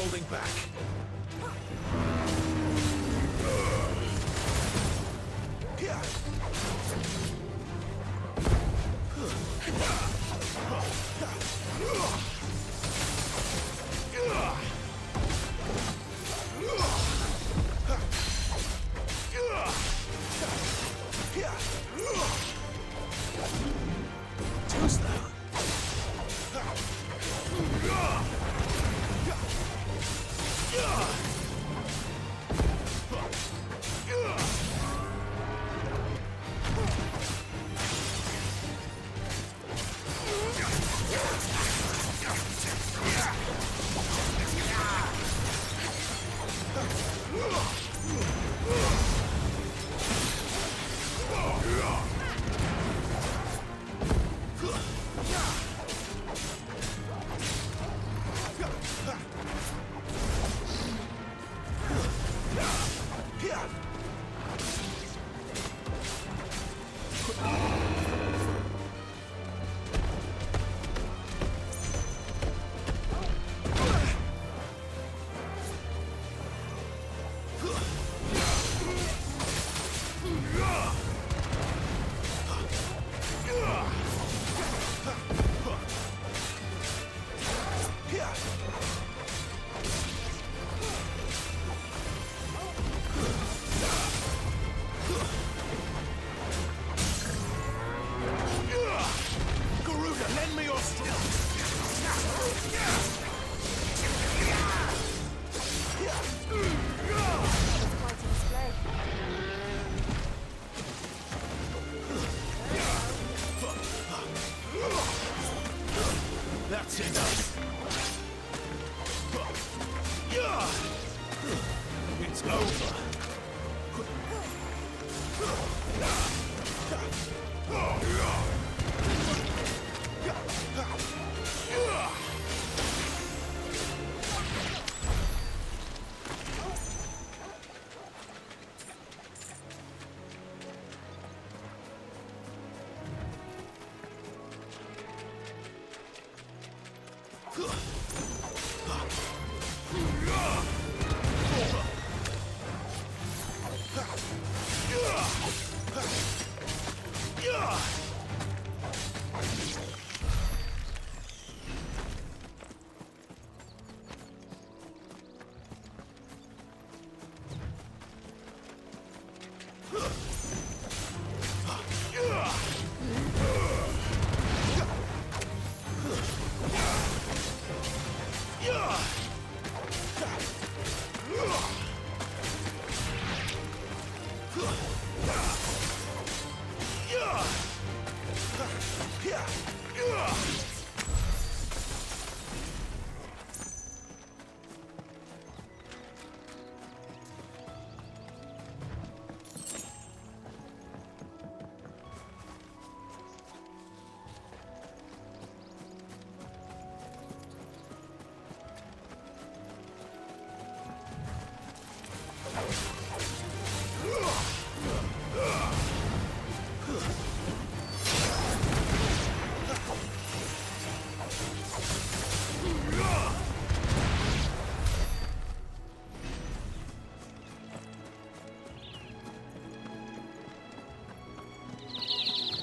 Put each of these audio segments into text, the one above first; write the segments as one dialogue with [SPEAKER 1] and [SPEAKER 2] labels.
[SPEAKER 1] holding back. Too slow. That's it. It's over.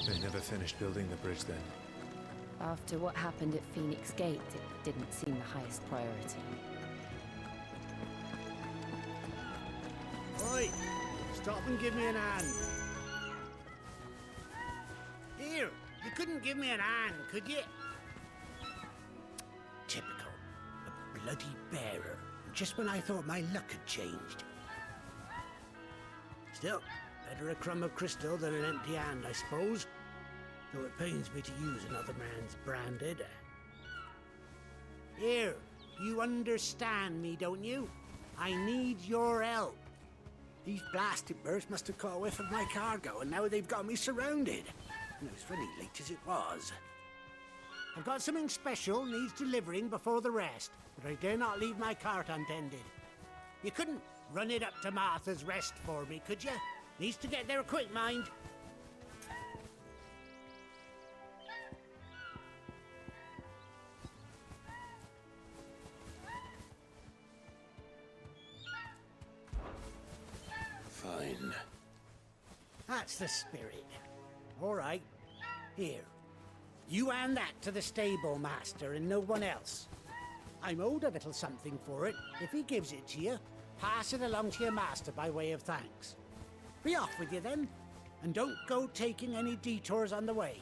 [SPEAKER 1] They never finished building the bridge then.
[SPEAKER 2] After what happened at Phoenix Gate, it didn't seem the highest priority.
[SPEAKER 3] Oi! Stop and give me an hand. Here, you couldn't give me an hand, could you? Typical. A bloody bearer. Just when I thought my luck had changed. Still, better a crumb of crystal than an empty hand, I suppose. Though it pains me to use another man's branded. Here, you understand me, don't you? I need your help. These blasted birds must have caught a whiff of my cargo, and now they've got me surrounded. And it was funny, late as it was. I've got something special needs delivering before the rest, but I dare not leave my cart untended. You couldn't run it up to Martha's Rest for me, could you? Needs to get there quick, mind. That's the spirit. All right. Here. You hand that to the stable master and no one else. I'm owed a little something for it. If he gives it to you, pass it along to your master by way of thanks. Be off with you then, and don't go taking any detours on the way.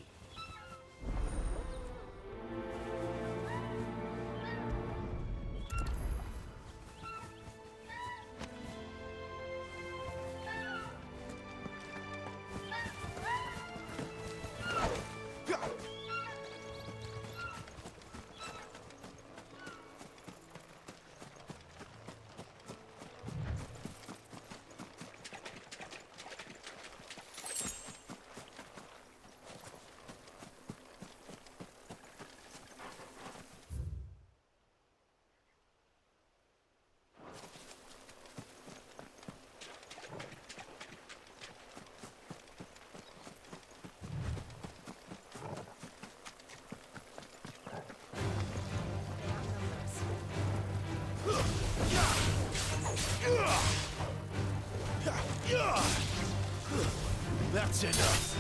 [SPEAKER 4] That's enough.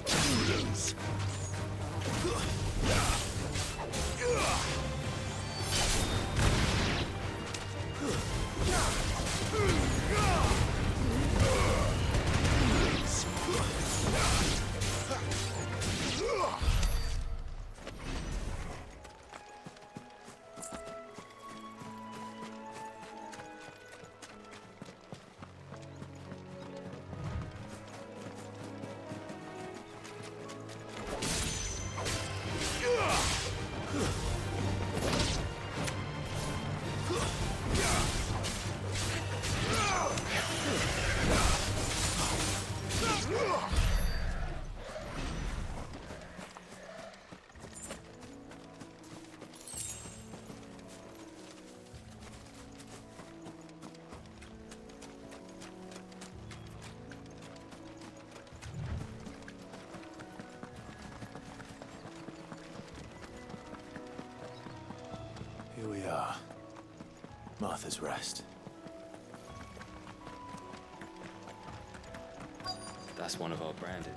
[SPEAKER 4] You lose. Here we are. Martha's Rest.
[SPEAKER 5] That's one of our branded.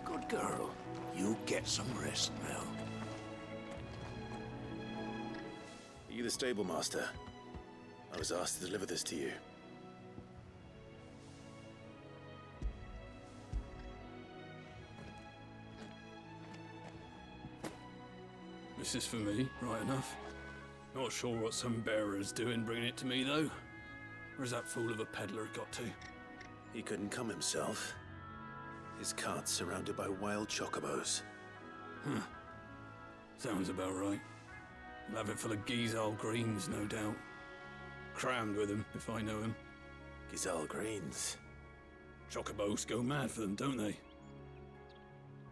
[SPEAKER 4] Good girl. You get some rest now. Are you the stable master? I was asked to deliver this to you.
[SPEAKER 6] This is for me, right enough. Not sure what some bearer's doing bringing it to me, though. Where's that fool of a peddler got to?
[SPEAKER 4] He couldn't come himself. His cart's surrounded by wild chocobos.
[SPEAKER 6] Sounds about right. He'll have it full of Gizal greens, no doubt. Crammed with them, if I know him.
[SPEAKER 4] Gizal greens.
[SPEAKER 6] Chocobos go mad for them, don't they?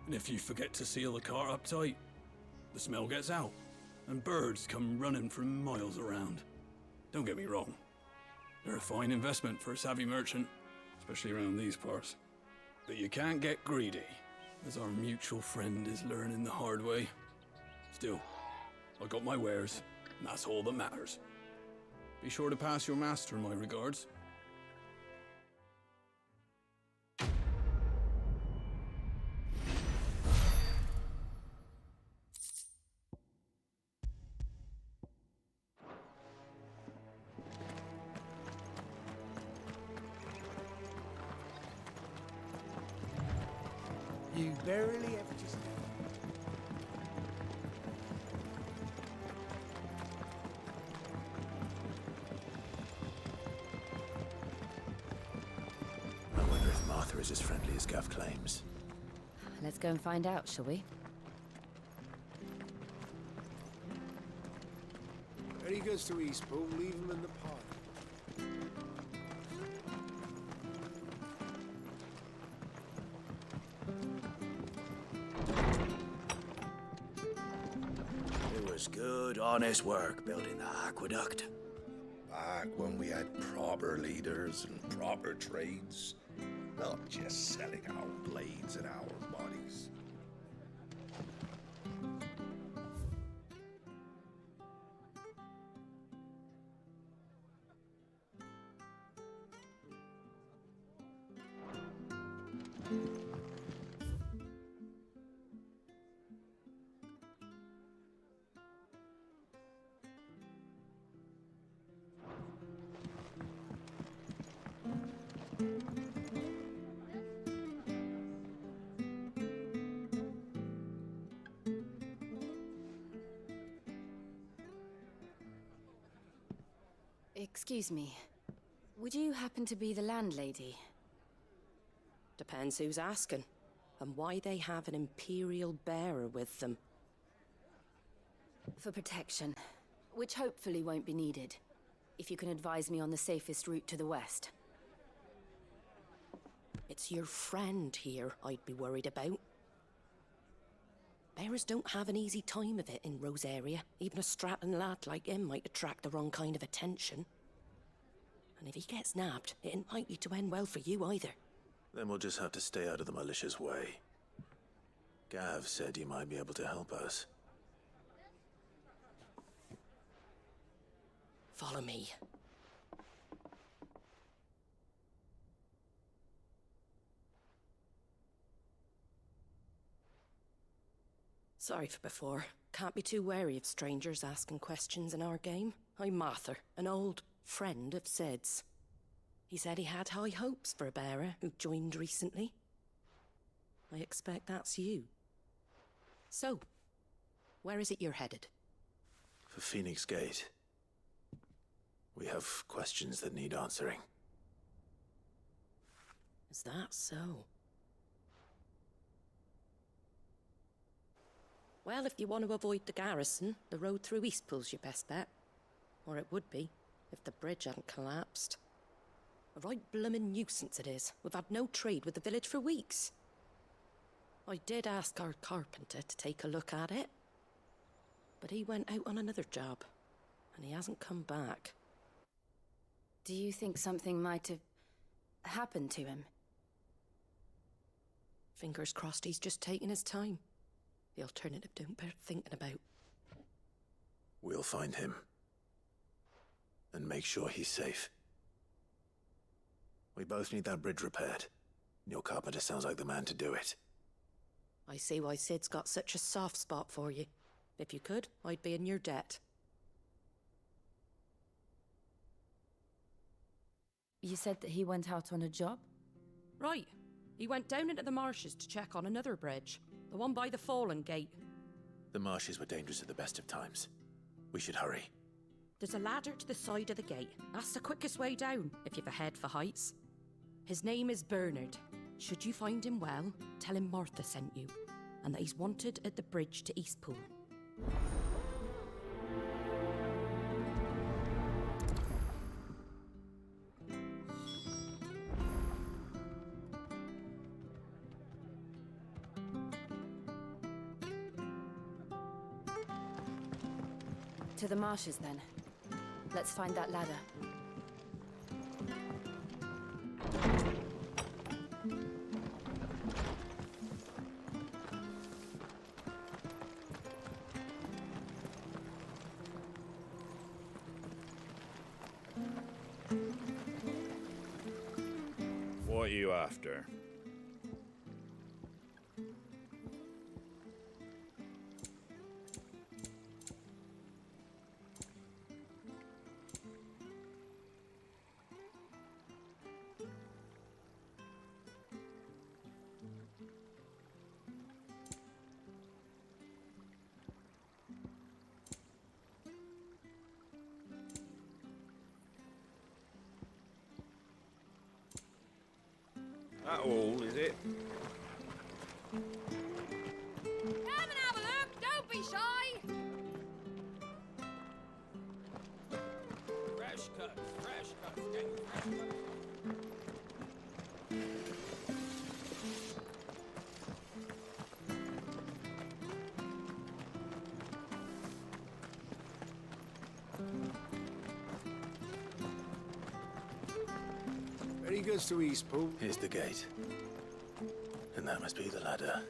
[SPEAKER 6] And if you forget to seal the cart up tight, the smell gets out, and birds come running from miles around. Don't get me wrong. They're a fine investment for a savvy merchant, especially around these parts. But you can't get greedy, as our mutual friend is learning the hard way. Still, I got my wares, and that's all that matters. Be sure to pass your master my regards.
[SPEAKER 3] You barely ever just...
[SPEAKER 4] I wonder if Martha is as friendly as Gav claims.
[SPEAKER 2] Let's go and find out, shall we?
[SPEAKER 1] When he goes to Eastbourne, leave him in the pod.
[SPEAKER 4] It was good, honest work building the aqueduct.
[SPEAKER 7] Back when we had proper leaders and proper trades, not just selling our blades and our bodies.
[SPEAKER 2] Excuse me. Would you happen to be the landlady?
[SPEAKER 8] Depends who's asking, and why they have an Imperial bearer with them.
[SPEAKER 2] For protection, which hopefully won't be needed. If you can advise me on the safest route to the west.
[SPEAKER 8] It's your friend here I'd be worried about. Bearers don't have an easy time of it in Rose area. Even a Stratton lad like him might attract the wrong kind of attention. And if he gets nabbed, it ain't likely to end well for you either.
[SPEAKER 4] Then we'll just have to stay out of the malicious way. Gav said you might be able to help us.
[SPEAKER 8] Follow me. Sorry for before. Can't be too wary of strangers asking questions in our game. I'm Martha, an old friend of Sid's. He said he had high hopes for a bearer who joined recently. I expect that's you. So, where is it you're headed?
[SPEAKER 4] For Phoenix Gate. We have questions that need answering.
[SPEAKER 8] Is that so? Well, if you want to avoid the garrison, the road through Eastpool's your best bet. Or it would be, if the bridge hadn't collapsed. A right bloomin' nuisance it is. We've had no trade with the village for weeks. I did ask our carpenter to take a look at it. But he went out on another job, and he hasn't come back.
[SPEAKER 2] Do you think something might have happened to him?
[SPEAKER 8] Fingers crossed he's just taking his time. The alternative don't bear thinking about.
[SPEAKER 4] We'll find him. And make sure he's safe. We both need that bridge repaired. Your carpenter sounds like the man to do it.
[SPEAKER 8] I see why Sid's got such a soft spot for you. If you could, I'd be in your debt.
[SPEAKER 2] You said that he went out on a job?
[SPEAKER 8] Right. He went down into the marshes to check on another bridge. The one by the Fallen Gate.
[SPEAKER 4] The marshes were dangerous at the best of times. We should hurry.
[SPEAKER 8] There's a ladder to the side of the gate. That's the quickest way down, if you've a head for heights. His name is Bernard. Should you find him well, tell him Martha sent you, and that he's wanted at the bridge to Eastpool.
[SPEAKER 2] To the marshes, then. Let's find that ladder.
[SPEAKER 9] What are you after? That all, is it?
[SPEAKER 10] Come and have a look, don't be shy!
[SPEAKER 6] Fresh cuts, getting fresh cuts.
[SPEAKER 3] Very good to Eastpool.
[SPEAKER 4] Here's the gate. And that must be the ladder.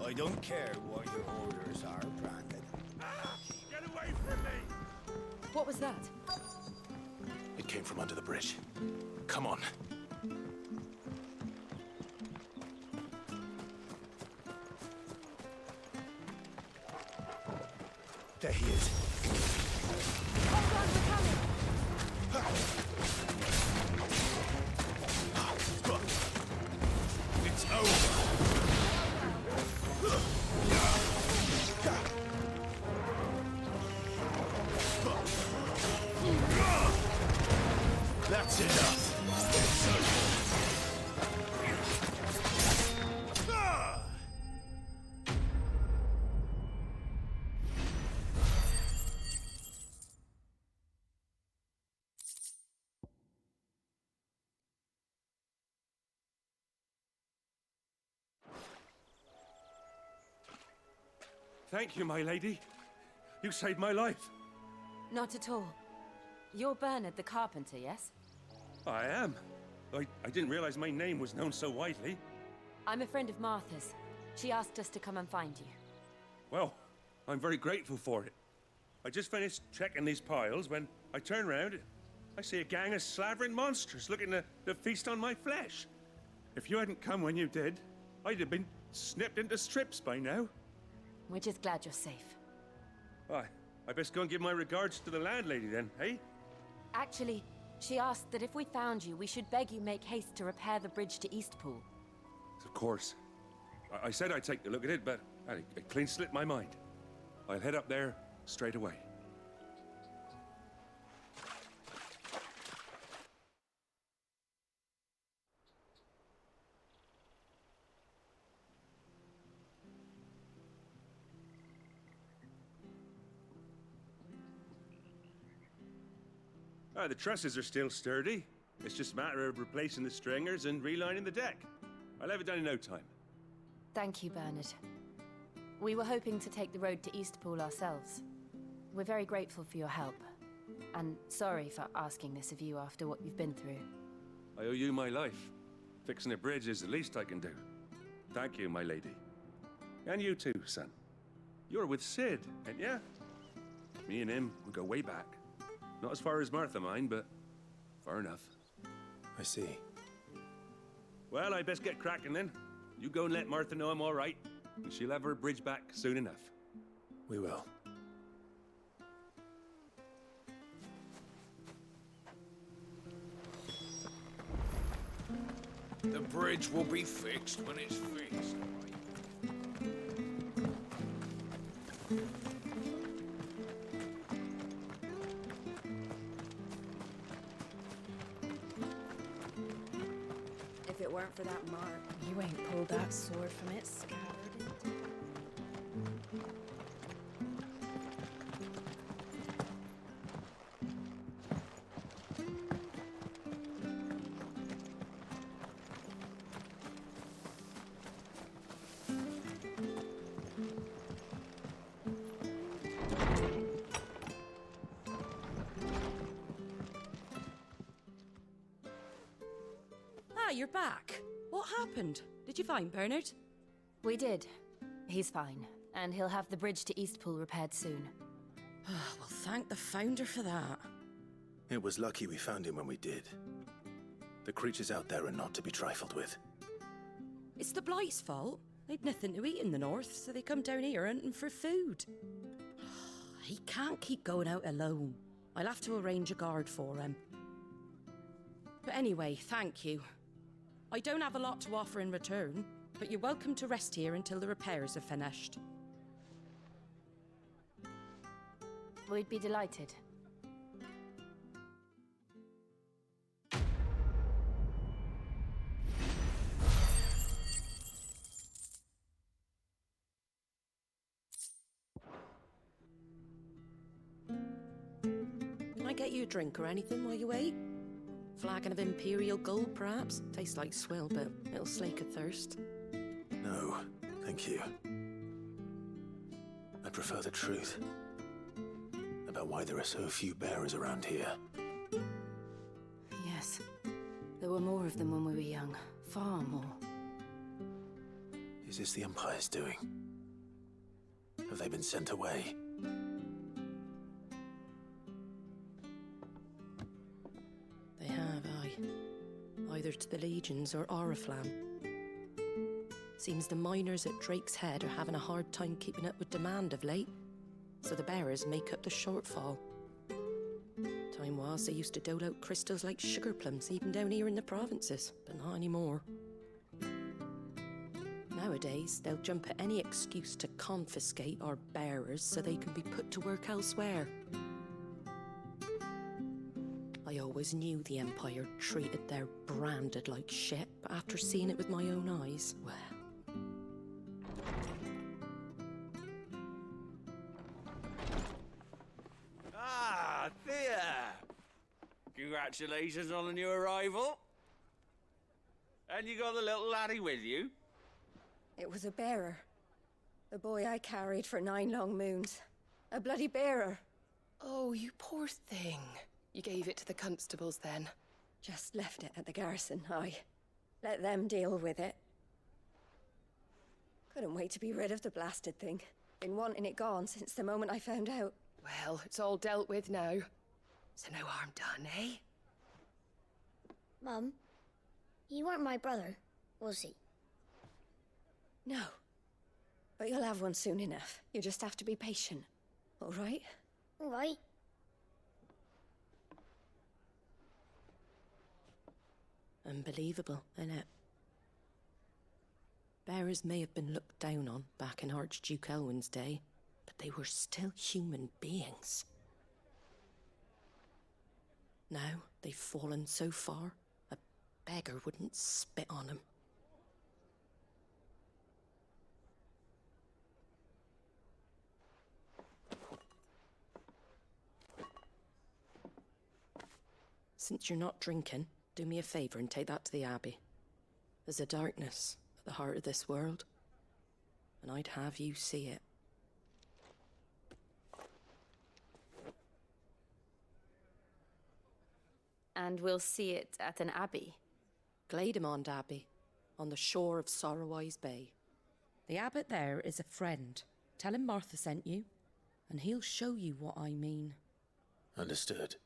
[SPEAKER 7] I don't care what your orders are, Brandon.
[SPEAKER 9] Get away from me!
[SPEAKER 2] What was that?
[SPEAKER 4] It came from under the bridge. Come on. There he is.
[SPEAKER 10] Hold on, we're coming!
[SPEAKER 11] Thank you, my lady. You saved my life.
[SPEAKER 2] Not at all. You're Bernard the carpenter, yes?
[SPEAKER 11] I am. I didn't realize my name was known so widely.
[SPEAKER 2] I'm a friend of Martha's. She asked us to come and find you.
[SPEAKER 11] Well, I'm very grateful for it. I just finished checking these piles when I turn round. I see a gang of slavering monsters looking to feast on my flesh. If you hadn't come when you did, I'd have been snipped into strips by now.
[SPEAKER 2] We're just glad you're safe.
[SPEAKER 11] I best go and give my regards to the landlady then, eh?
[SPEAKER 2] Actually, she asked that if we found you, we should beg you make haste to repair the bridge to Eastpool.
[SPEAKER 11] Of course. I said I'd take a look at it, but it clean slipped my mind. I'll head up there straight away. The trusses are still sturdy. It's just a matter of replacing the stringers and relining the deck. I'll have it done in no time.
[SPEAKER 2] Thank you, Bernard. We were hoping to take the road to Eastpool ourselves. We're very grateful for your help. And sorry for asking this of you after what you've been through.
[SPEAKER 11] I owe you my life. Fixing a bridge is the least I can do. Thank you, my lady. And you too, son. You're with Sid, ain't ya? Me and him, we go way back. Not as far as Martha, mind, but far enough.
[SPEAKER 1] I see.
[SPEAKER 11] Well, I best get cracking then. You go and let Martha know I'm all right, and she'll have her bridge back soon enough.
[SPEAKER 1] We will.
[SPEAKER 9] The bridge will be fixed when it's fixed.
[SPEAKER 12] If it weren't for that mark, you ain't pulled that sword from its scabbard.
[SPEAKER 8] You're back. What happened? Did you find Bernard?
[SPEAKER 2] We did. He's fine, and he'll have the bridge to Eastpool repaired soon.
[SPEAKER 8] Well, thank the Founder for that.
[SPEAKER 4] It was lucky we found him when we did. The creatures out there are not to be trifled with.
[SPEAKER 8] It's the Blight's fault. They'd nothing to eat in the north, so they come down here hunting for food. He can't keep going out alone. I'll have to arrange a guard for him. But anyway, thank you. I don't have a lot to offer in return, but you're welcome to rest here until the repairs are finished.
[SPEAKER 2] We'd be delighted.
[SPEAKER 8] Can I get you a drink or anything while you wait? Flagon of Imperial Gold, perhaps? Tastes like swill, but it'll slake a thirst.
[SPEAKER 4] No, thank you. I prefer the truth about why there are so few bearers around here.
[SPEAKER 2] Yes. There were more of them when we were young. Far more.
[SPEAKER 4] Is this the Empire's doing? Have they been sent away?
[SPEAKER 8] They have, aye. Either to the Legions or Oriflamme. Seems the miners at Drake's Head are having a hard time keeping up with demand of late, so the bearers make up the shortfall. Time was they used to dole out crystals like sugar plums even down here in the provinces, but not anymore. Nowadays, they'll jump at any excuse to confiscate our bearers so they can be put to work elsewhere. I always knew the Empire treated their branded like shit, but after seeing it with my own eyes, well...
[SPEAKER 9] Ah, Thea! Congratulations on the new arrival. And you got the little laddie with you?
[SPEAKER 12] It was a bearer.
[SPEAKER 8] The boy I carried for 9 long moons. A bloody bearer.
[SPEAKER 13] Oh, you poor thing. You gave it to the constables then?
[SPEAKER 8] Just left it at the garrison, aye. Let them deal with it. Couldn't wait to be rid of the blasted thing. Been wanting it gone since the moment I found out.
[SPEAKER 13] Well, it's all dealt with now. So no harm done, eh?
[SPEAKER 14] Mum, he weren't my brother, was he?
[SPEAKER 8] No. But you'll have one soon enough. You just have to be patient. All right?
[SPEAKER 14] All right.
[SPEAKER 8] Unbelievable, innit? Bearers may have been looked down on back in Archduke Elwin's day, but they were still human beings. Now they've fallen so far, a beggar wouldn't spit on them. Since you're not drinking, do me a favour and take that to the Abbey. There's a darkness at the heart of this world, and I'd have you see it.
[SPEAKER 2] And we'll see it at an abbey?
[SPEAKER 8] Glademond Abbey, on the shore of Sorrowise Bay. The abbot there is a friend. Tell him Martha sent you, and he'll show you what I mean.
[SPEAKER 4] Understood.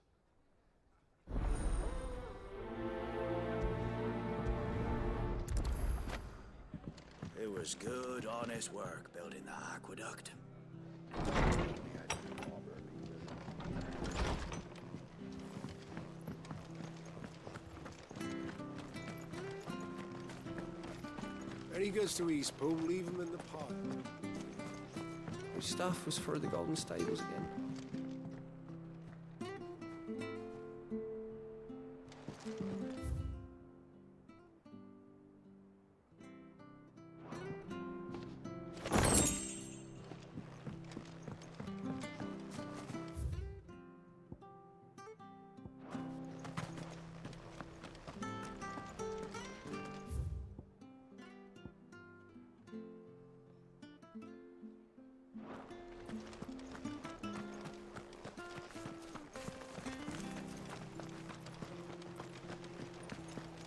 [SPEAKER 3] It was good, honest work building the aqueduct.
[SPEAKER 15] When he goes to Eastpool, leave him in the pot.
[SPEAKER 16] Which stuff was for the Golden Stables again?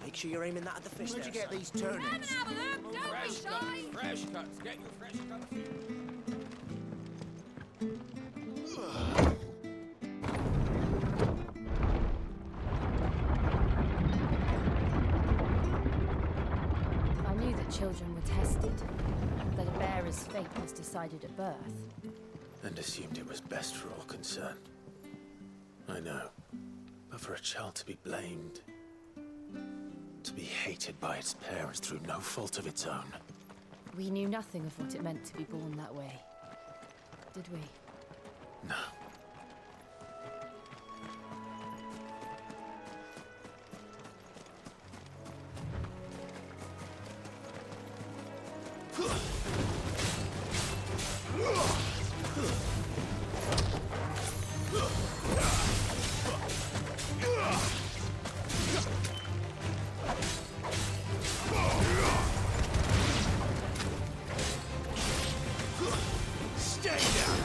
[SPEAKER 3] Make sure you're aiming that at the fish.
[SPEAKER 9] Where'd you get these
[SPEAKER 10] Come
[SPEAKER 9] turnips?
[SPEAKER 10] and have a look, don't be shy!
[SPEAKER 9] Fresh cuts. Get your fresh cuts.
[SPEAKER 2] I knew that children were tested, that a bearer's fate was decided at birth.
[SPEAKER 4] And assumed it was best for all concerned. I know. But for a child to be blamed, to be hated by its parents through no fault of its own.
[SPEAKER 2] We knew nothing of what it meant to be born that way, did we?
[SPEAKER 4] No.
[SPEAKER 3] Stay down!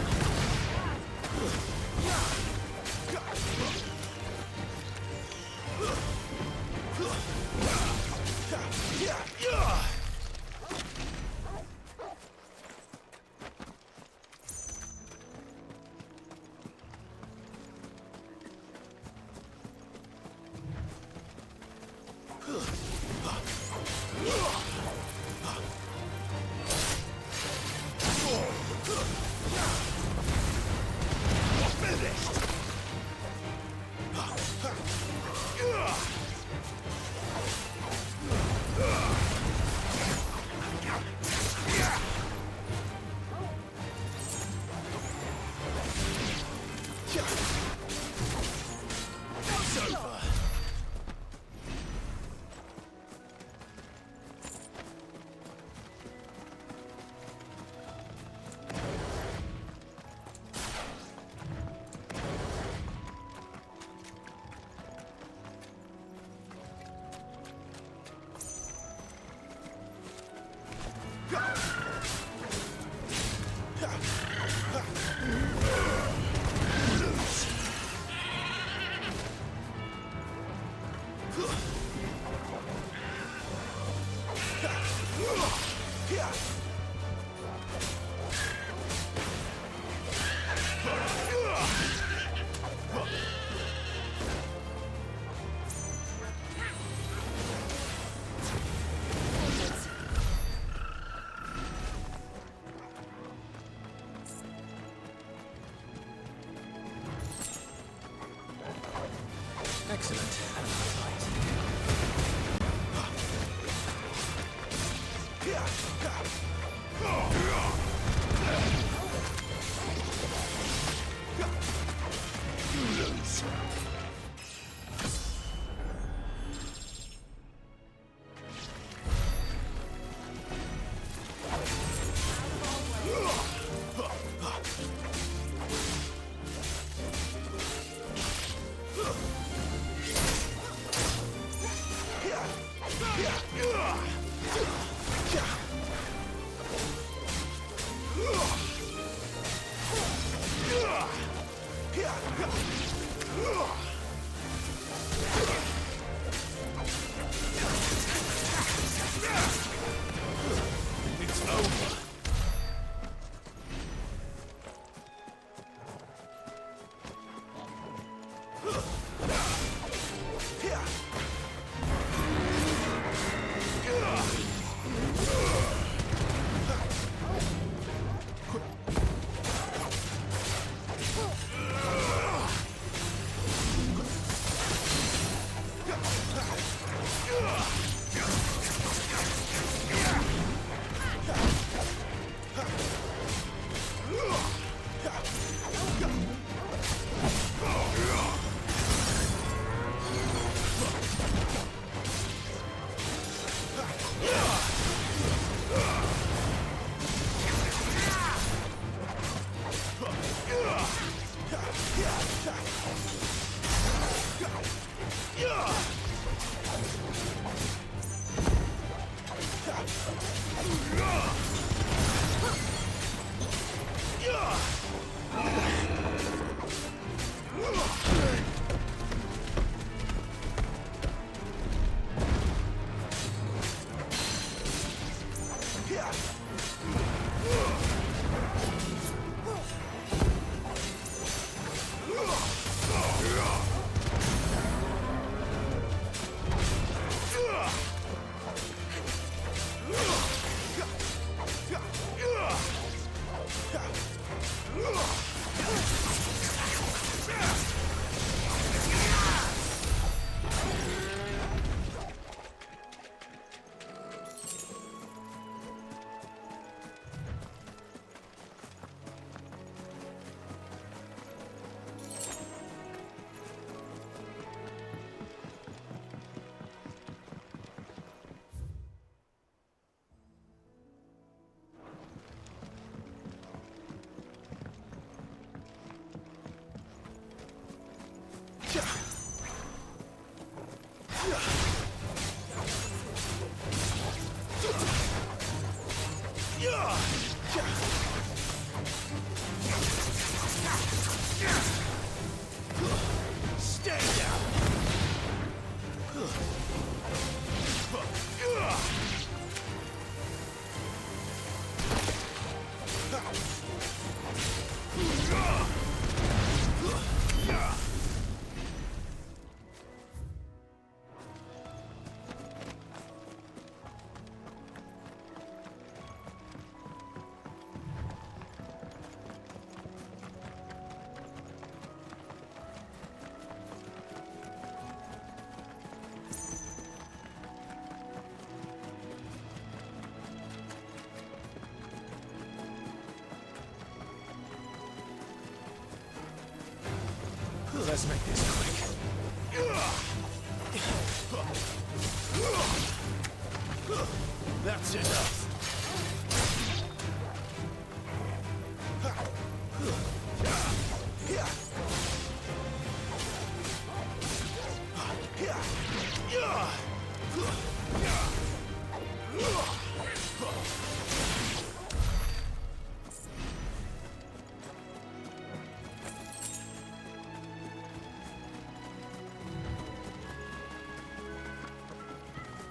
[SPEAKER 4] Excellent. Let's make this quick. That's enough.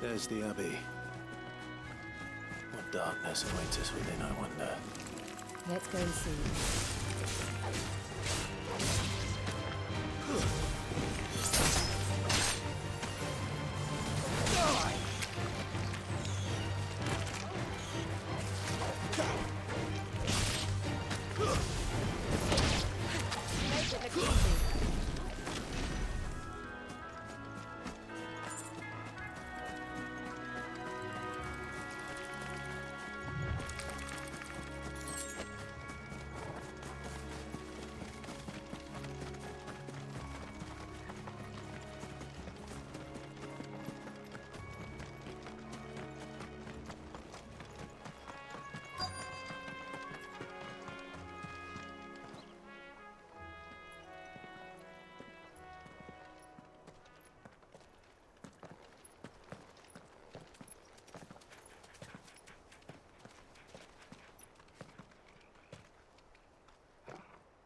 [SPEAKER 4] There's the Abbey. What darkness awaits us within, I wonder.
[SPEAKER 2] Let's go and see.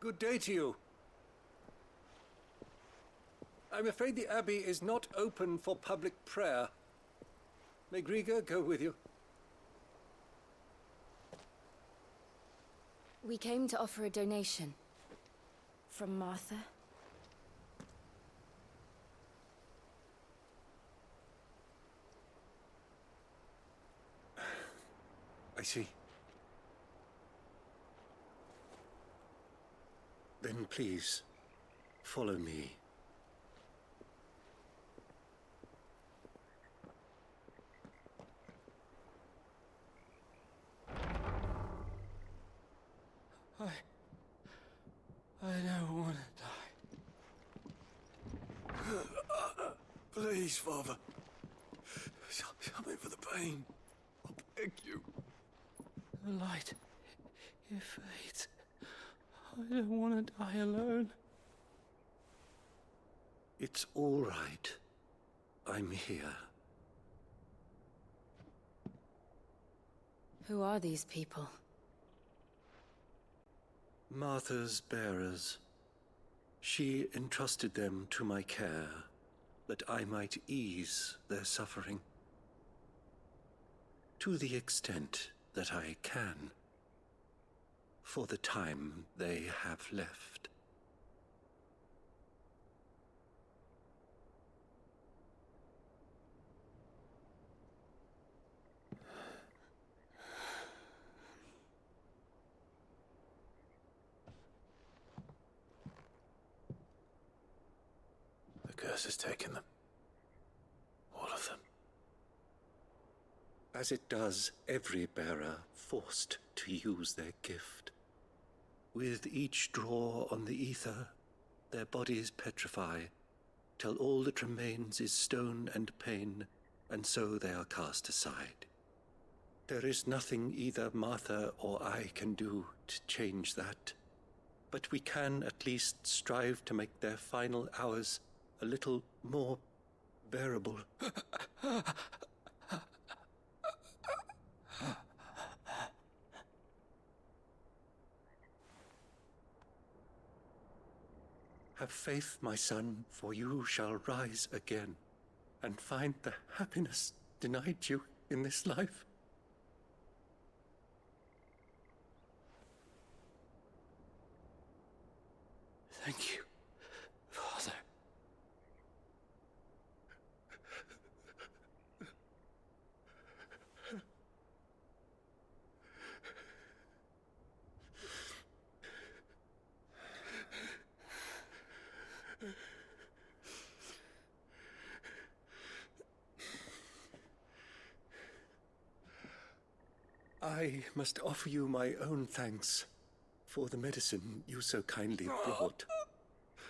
[SPEAKER 15] Good day to you. I'm afraid the Abbey is not open for public prayer. May Griga go with you?
[SPEAKER 2] We came to offer a donation. From Martha.
[SPEAKER 15] I see. Then please, follow me.
[SPEAKER 16] I don't want to die. Please, Father. Help me for the pain. I'll beg you. The light, it fades. I don't want to die alone.
[SPEAKER 15] It's all right. I'm here.
[SPEAKER 2] Who are these people?
[SPEAKER 15] Martha's bearers. She entrusted them to my care, that I might ease their suffering. To the extent that I can, for the time they have left.
[SPEAKER 4] The curse has taken them. All of them.
[SPEAKER 15] As it does every bearer forced to use their gift. With each draw on the ether, their bodies petrify, till all that remains is stone and pain, and so they are cast aside. There is nothing either Martha or I can do to change that, but we can at least strive to make their final hours a little more bearable. Have faith, my son, for you shall rise again and find the happiness denied you in this life.
[SPEAKER 16] Thank you, Father.
[SPEAKER 15] I must offer you my own thanks for the medicine you so kindly brought.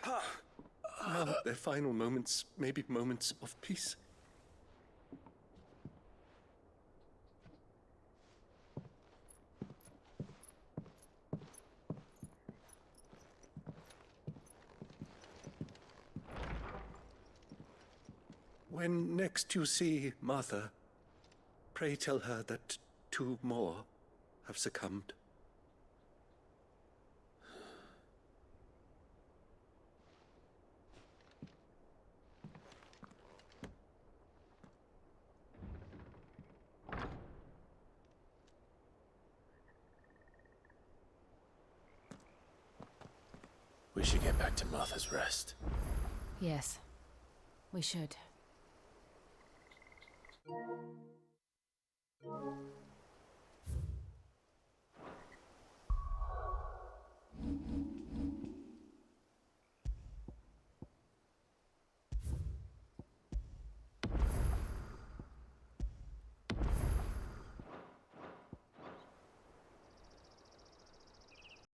[SPEAKER 15] Now their final moments may be moments of peace. When next you see Martha, pray tell her that 2 more have succumbed.
[SPEAKER 4] We should get back to Martha's Rest.
[SPEAKER 2] Yes, we should.